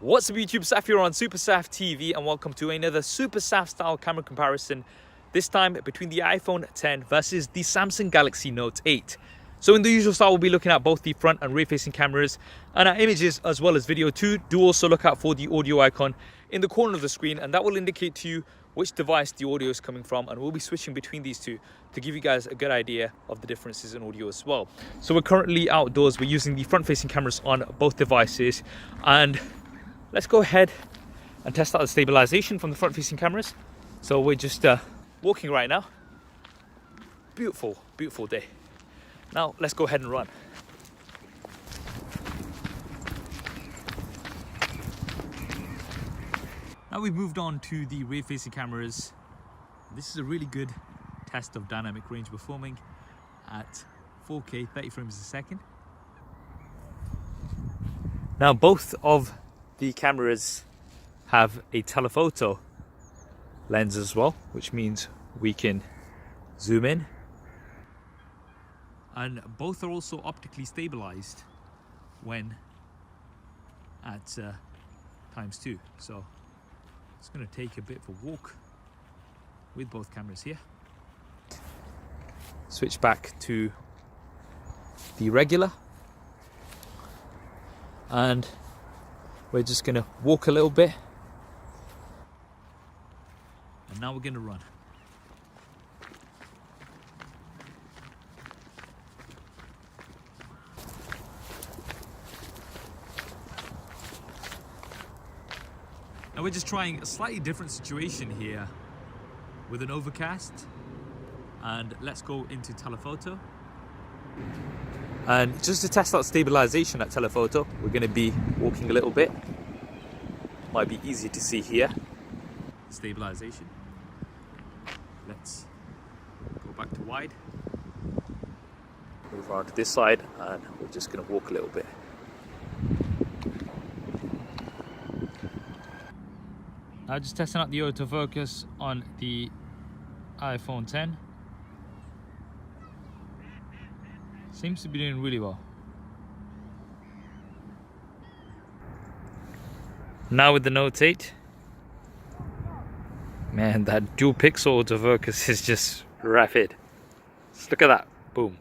What's up YouTube, Saf here on Super Saf TV and welcome to another Super Saf style camera comparison, this time between the iPhone X versus the Samsung Galaxy Note 8. So in the usual style we'll be looking at both the front and rear facing cameras and our images as well as video too. Do also look out for the audio icon in the corner of the screen and that will indicate to you which device the audio is coming from, and we'll be switching between these two to give you guys a good idea of the differences in audio as well. So we're currently outdoors, we're using the front facing cameras on both devices, and let's go ahead and test out the stabilization from the front facing cameras. So we're just walking right now. Beautiful, beautiful day. Now let's go ahead and run. Now we've moved on to the rear facing cameras. This is a really good test of dynamic range performing at 4K 30 frames a second. Now both of the cameras have a telephoto lens as well, which means we can zoom in, and both are also optically stabilized when at ×2. So it's going to take a bit of a walk with both cameras here. Switch back to the regular, and we're just going to walk a little bit, and now we're going to run. Now we're just trying a slightly different situation here with an overcast, and let's go into telephoto. And just to test out stabilization at telephoto, we're going to be walking a little bit. Might be easy to see here. Stabilization. Let's go back to wide. Move around to this side, and we're just going to walk a little bit. Now just testing out the autofocus on the iPhone X. Seems to be doing really well. Now with the Note 8, man, that dual pixel autofocus is just rapid. Just look at that, boom.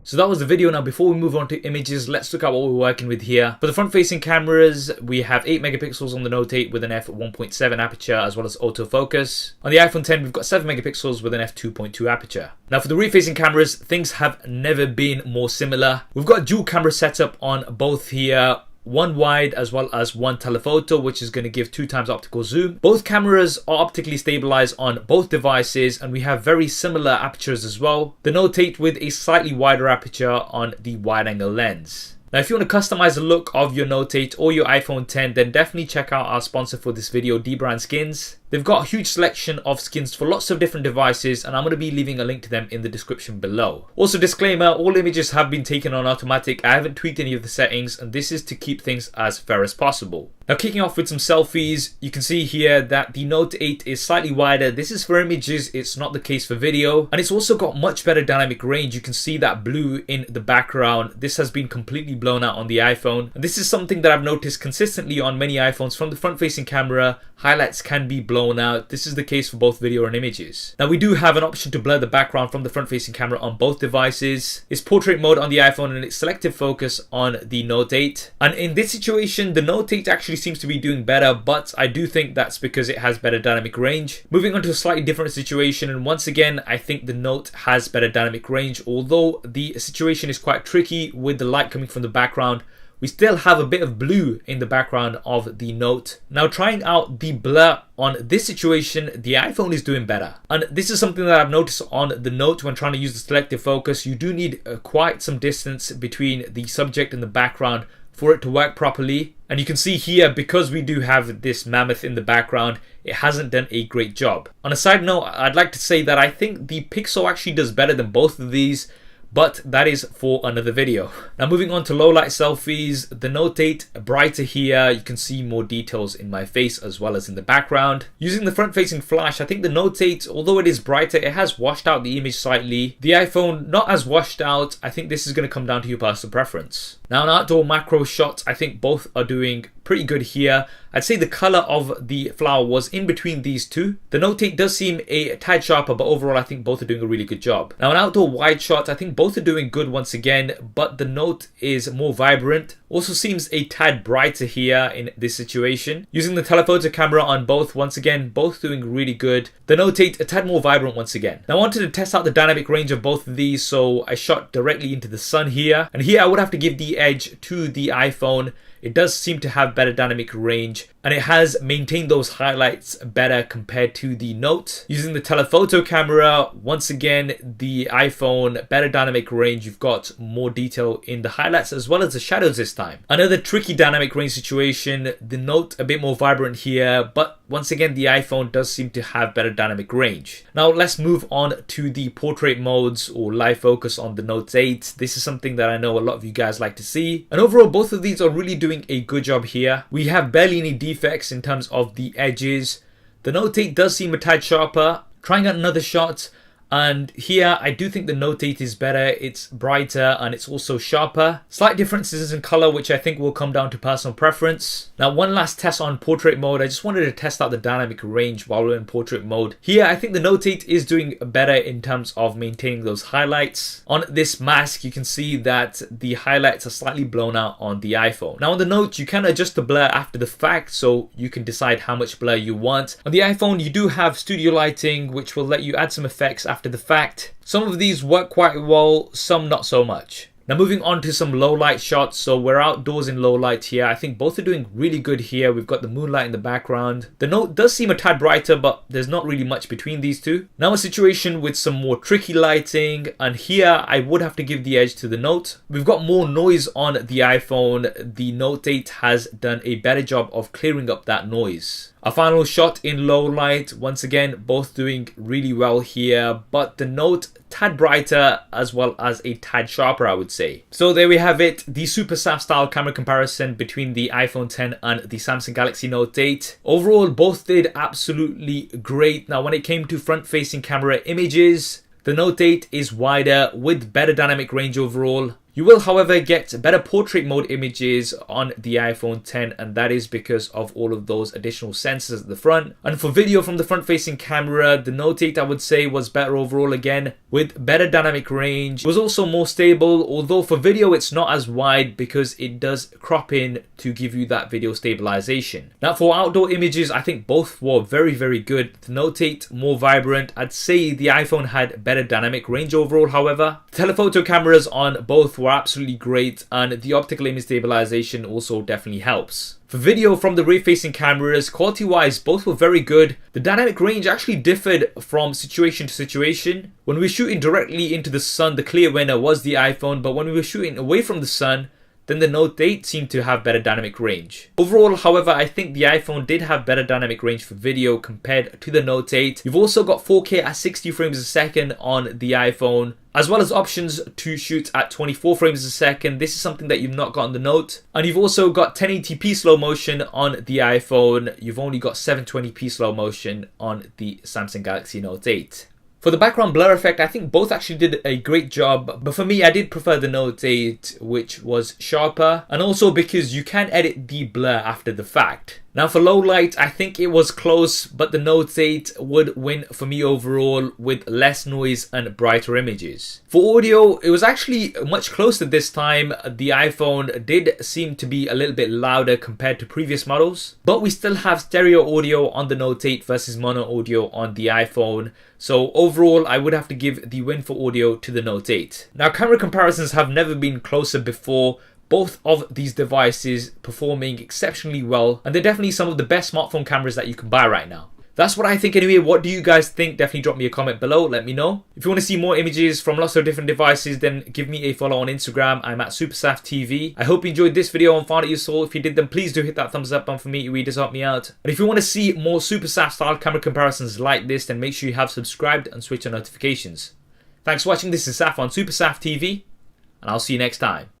So that was the video. Now before we move on to images, let's look at what we're working with here. For the front facing cameras, we have 8 megapixels on the Note 8 with an f1.7 aperture as well as autofocus. On the iPhone X, we've got 7 megapixels with an f2.2 aperture. Now for the rear facing cameras, things have never been more similar. We've got dual camera setup on both here. One wide as well as one telephoto, which is going to give 2x optical zoom. Both cameras are optically stabilized on both devices, and we have very similar apertures as well. The Note 8 with a slightly wider aperture on the wide angle lens. Now if you want to customize the look of your Note 8 or your iPhone X, then definitely check out our sponsor for this video, dbrand Skins. They've got a huge selection of skins for lots of different devices, and I'm going to be leaving a link to them in the description below. Also disclaimer, all images have been taken on automatic. I haven't tweaked any of the settings, and this is to keep things as fair as possible. Now kicking off with some selfies, you can see here that the Note 8 is slightly wider. This is for images, it's not the case for video. And it's also got much better dynamic range. You can see that blue in the background. This has been completely blown out on the iPhone. And this is something that I've noticed consistently on many iPhones. From the front facing camera, highlights can be blown out. This is the case for both video and images. Now we do have an option to blur the background from the front facing camera on both devices. It's portrait mode on the iPhone and it's selective focus on the Note 8. And in this situation, the Note 8 actually seems to be doing better, but I do think that's because it has better dynamic range. Moving on to a slightly different situation, and once again, I think the Note has better dynamic range, although the situation is quite tricky with the light coming from the background. we still have a bit of blue in the background of the Note. Now trying out the blur on this situation, the iPhone is doing better. And this is something that I've noticed on the Note when trying to use the selective focus. You do need quite some distance between the subject and the background for it to work properly. And you can see here, because we do have this mammoth in the background, it hasn't done a great job. On a side note, I'd like to say that I think the Pixel actually does better than both of these, but that is for another video. Now moving on to low light selfies, the Note 8 brighter here. You can see more details in my face as well as in the background. Using the front facing flash, I think the Note 8, although it is brighter, it has washed out the image slightly. The iPhone, not as washed out. I think this is going to come down to your personal preference. Now in outdoor macro shots, I think both are doing pretty good here. I'd say the color of the flower was in between these two. The Note 8 does seem a tad sharper, but overall I think both are doing a really good job. Now in outdoor wide shots, I think both are doing good once again, but the Note is more vibrant. Also seems a tad brighter here in this situation. Using the telephoto camera on both, once again, both doing really good. The Note 8 a tad more vibrant once again. Now I wanted to test out the dynamic range of both of these, so I shot directly into the sun here. And here I would have to give the edge to the iPhone. It does seem to have better dynamic range, and it has maintained those highlights better compared to the Note. Using the telephoto camera, once again, the iPhone, better dynamic range. You've got more detail in the highlights as well as the shadows this time. Another tricky dynamic range situation, the Note a bit more vibrant here, but once again, the iPhone does seem to have better dynamic range. Now let's move on to the portrait modes or live focus on the Note 8. This is something that I know a lot of you guys like to see. And overall, both of these are really doing a good job here. We have barely any defects in terms of the edges. The Note 8 does seem a tad sharper. Trying out another shot, and here I do think the Note 8 is better. It's brighter and it's also sharper. Slight differences in color, which I think will come down to personal preference. Now one last test on portrait mode. I just wanted to test out the dynamic range while we're in portrait mode. Here I think the Note 8 is doing better in terms of maintaining those highlights. On this mask you can see that the highlights are slightly blown out on the iPhone. Now on the Note you can adjust the blur after the fact, so you can decide how much blur you want. On the iPhone you do have studio lighting, which will let you add some effects after the fact. Some of these work quite well, some not so much. Now moving on to some low light shots. So we're outdoors in low light here. I think both are doing really good here. We've got the moonlight in the background. The Note does seem a tad brighter, but there's not really much between these two. Now a situation with some more tricky lighting, and here I would have to give the edge to the Note. We've got more noise on the iPhone. The Note 8 has done a better job of clearing up that noise. A final shot in low light, once again both doing really well here, but the Note tad brighter as well as a tad sharper, I would say. So there we have it, the super SAF style camera comparison between the iPhone 10 and the Samsung Galaxy Note 8. Overall both did absolutely great. Now when it came to front facing camera images, the Note 8 is wider with better dynamic range overall. You will, however, get better portrait mode images on the iPhone 10, and that is because of all of those additional sensors at the front. And for video from the front-facing camera, the Note 8 I would say was better overall again, with better dynamic range. It was also more stable, although for video it's not as wide because it does crop in to give you that video stabilization. Now for outdoor images, I think both were very, very good. The Note 8 more vibrant. I'd say the iPhone had better dynamic range overall, however. Telephoto cameras on both were absolutely great, and the optical image stabilization also definitely helps. For video from the rear-facing cameras, quality-wise, both were very good. The dynamic range actually differed from situation to situation. When we were shooting directly into the sun, the clear winner was the iPhone, but when we were shooting away from the sun, then the Note 8 seemed to have better dynamic range. Overall, however, I think the iPhone did have better dynamic range for video compared to the Note 8. You've also got 4K at 60 frames a second on the iPhone, as well as options to shoot at 24 frames a second. This is something that you've not got on the Note. And you've also got 1080p slow motion on the iPhone. You've only got 720p slow motion on the Samsung Galaxy Note 8. For the background blur effect, I think both actually did a great job, but for me, I did prefer the Note 8, which was sharper, and also because you can edit the blur after the fact. Now for low light, I think it was close, but the Note 8 would win for me overall with less noise and brighter images. For audio, it was actually much closer this time. The iPhone did seem to be a little bit louder compared to previous models, but we still have stereo audio on the Note 8 versus mono audio on the iPhone. So overall, I would have to give the win for audio to the Note 8. Now camera comparisons have never been closer before. Both of these devices performing exceptionally well, and they're definitely some of the best smartphone cameras that you can buy right now. That's what I think anyway. What do you guys think? Definitely drop me a comment below. Let me know. If you want to see more images from lots of different devices, then give me a follow on Instagram. I'm at SuperSafTV. I hope you enjoyed this video and found it useful. If you did, then please do hit that thumbs up button for me. It really does help me out. And if you want to see more SuperSaf style camera comparisons like this, then make sure you have subscribed and switch on notifications. Thanks for watching. This is Saf on SuperSafTV, and I'll see you next time.